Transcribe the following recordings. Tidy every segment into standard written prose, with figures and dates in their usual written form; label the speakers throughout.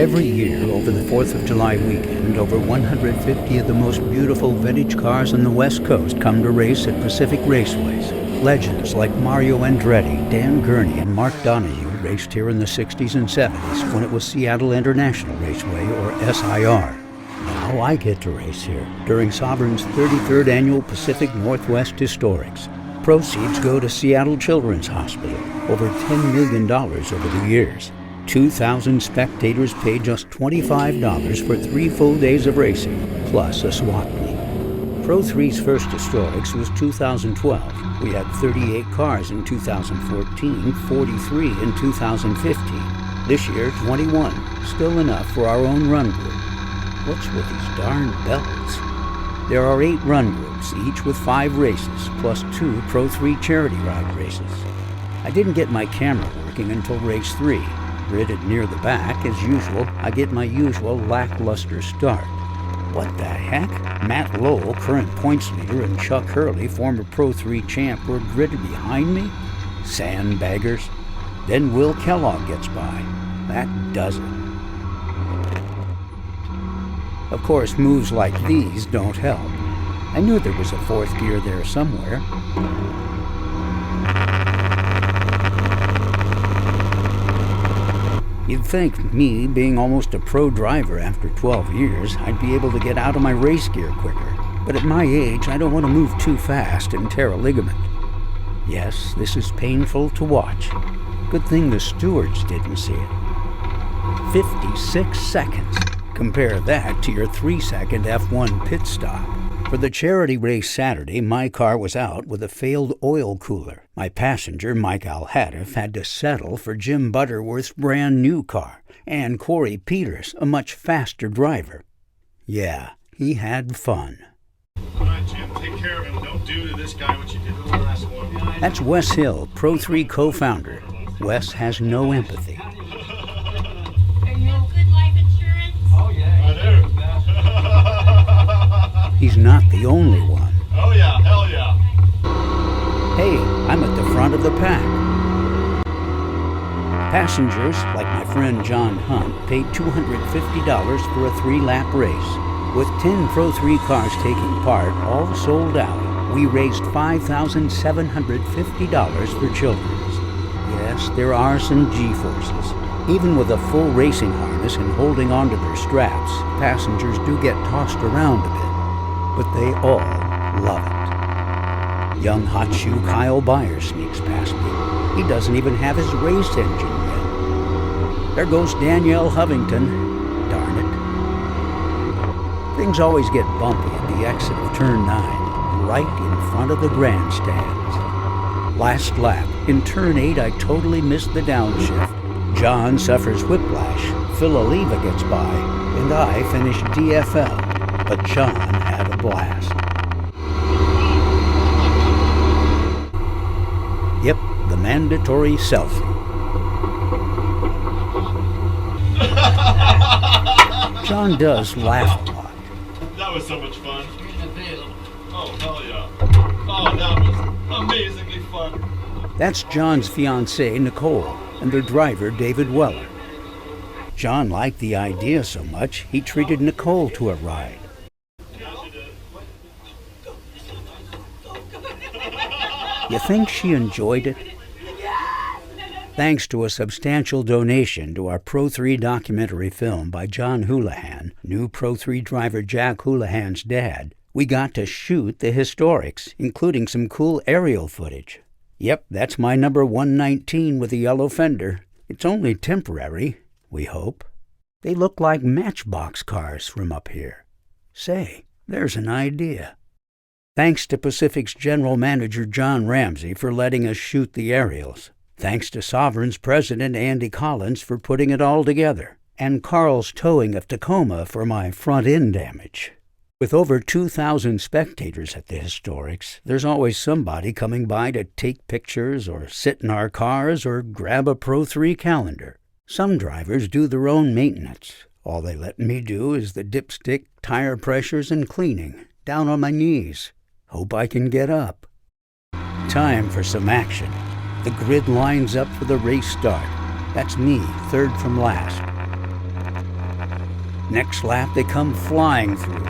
Speaker 1: Every year, over the 4th of July weekend, over 150 of the most beautiful vintage cars on the West Coast come to race at Pacific Raceways. Legends like Mario Andretti, Dan Gurney, and Mark Donohue raced here in the 60s and 70s when it was Seattle International Raceway, or SIR. Now I get to race here during Sovereign's 33rd Annual Pacific Northwest Historics. Proceeds go to Seattle Children's Hospital, over $10 million over the years. 2,000 spectators paid just $25 for 3 full days of racing, plus a swap meet. Pro 3's first historics was 2012. We had 38 cars in 2014, 43 in 2015. This year, 21. Still enough for our own run group. What's with these darn belts? There are 8 run groups, each with 5 races, plus 2 Pro 3 charity ride races. I didn't get my camera working until race 3. Gridded near the back, as usual, I get my usual lackluster start. What the heck? Matt Lowell, current points leader, and Chuck Hurley, former Pro 3 champ, were gridded behind me? Sandbaggers. Then Will Kellogg gets by. That does it. Of course, moves like these don't help. I knew there was a 4th gear there somewhere. You'd think, me being almost a pro driver after 12 years, I'd be able to get out of my race gear quicker. But at my age, I don't want to move too fast and tear a ligament. Yes, this is painful to watch. Good thing the stewards didn't see it. 56 seconds. Compare that to your 3-second F1 pit stop. For the charity race Saturday, my car was out with a failed oil cooler. My passenger, Mike Alhadeff, had to settle for Jim Butterworth's brand new car, and Corey Peters, a much faster driver. Yeah, he had fun.
Speaker 2: All right, Jim, take care of him. Don't do to this guy what you did to the last one.
Speaker 1: That's Wes Hill, Pro 3 co-founder. Wes has no empathy.
Speaker 3: Are you good life insurance?
Speaker 2: Oh, yeah. I do.
Speaker 1: He's not the only one.
Speaker 2: Oh, yeah. Hell yeah.
Speaker 1: Hey, I'm at the front of the pack. Passengers, like my friend John Hunt, paid $250 for a 3-lap race. With 10 Pro 3 cars taking part, all sold out, we raised $5,750 for children's. Yes, there are some G-forces. Even with a full racing harness and holding onto their straps, passengers do get tossed around a bit. But they all love it. Young hot shoe Kyle Byers sneaks past me. He doesn't even have his race engine yet. There goes Danielle Hovington. Darn it. Things always get bumpy at the exit of turn 9, right in front of the grandstands. Last lap, in turn 8, I totally missed the downshift. John suffers whiplash, Phil Oliva gets by, and I finish DFL. But John had a blast. Yep, the mandatory selfie. John does laugh a lot.
Speaker 2: That was so much fun. Oh, hell yeah. Oh, that was amazingly fun.
Speaker 1: That's John's fiancée, Nicole, and their driver, David Weller. John liked the idea so much, he treated Nicole to a ride. You think she enjoyed it? Thanks to a substantial donation to our Pro 3 documentary film by John Houlihan, new Pro 3 driver Jack Houlihan's dad, we got to shoot the historics, including some cool aerial footage. Yep, that's my number 119 with a yellow fender. It's only temporary, we hope. They look like matchbox cars from up here. Say, there's an idea. Thanks to Pacific's general manager John Ramsey for letting us shoot the aerials. Thanks to Sovereign's president Andy Collins for putting it all together. And Carl's Towing of Tacoma for my front end damage. With over 2,000 spectators at the historics, there's always somebody coming by to take pictures or sit in our cars or grab a Pro 3 calendar. Some drivers do their own maintenance. All they let me do is the dipstick, tire pressures, and cleaning, down on my knees. Hope I can get up. Time for some action. The grid lines up for the race start. That's me, third from last. Next lap, they come flying through.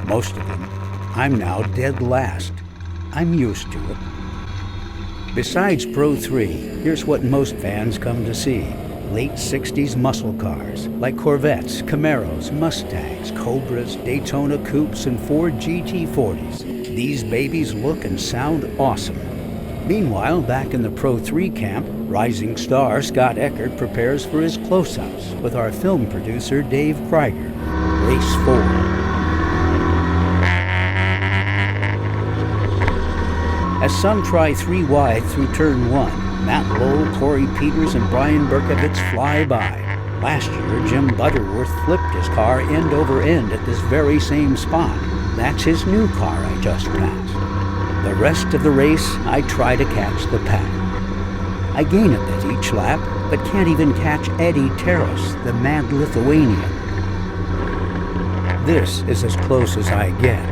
Speaker 1: Most of them. I'm now dead last. I'm used to it. Besides Pro 3, here's what most fans come to see. Late 60s muscle cars, like Corvettes, Camaros, Mustangs, Cobras, Daytona Coupes, and Ford GT40s. These babies look and sound awesome. Meanwhile, back in the Pro 3 camp, rising star Scott Eckert prepares for his close-ups with our film producer Dave Krieger. Race 4. As some try 3 wide through turn 1, Matt Lowell, Corey Peters, and Brian Berkovitz fly by. Last year, Jim Butterworth flipped his car end over end at this very same spot. That's his new car I just passed. The rest of the race, I try to catch the pack. I gain a bit each lap, but can't even catch Eddie Taras, the mad Lithuanian. This is as close as I get.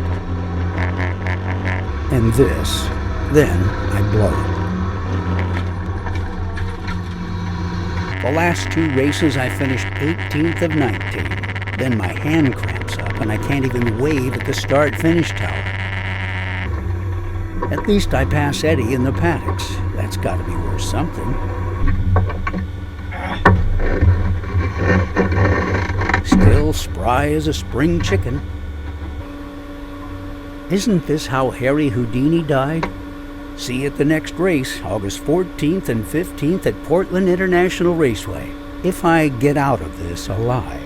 Speaker 1: And this, then I blow it. The last 2 races I finished 18th of 19. Then my hand cramps up and I can't even wave at the start-finish tower. At least I pass Eddie in the paddocks. That's got to be worth something. Still spry as a spring chicken. Isn't this how Harry Houdini died? See you at the next race, August 14th and 15th at Portland International Raceway, if I get out of this alive.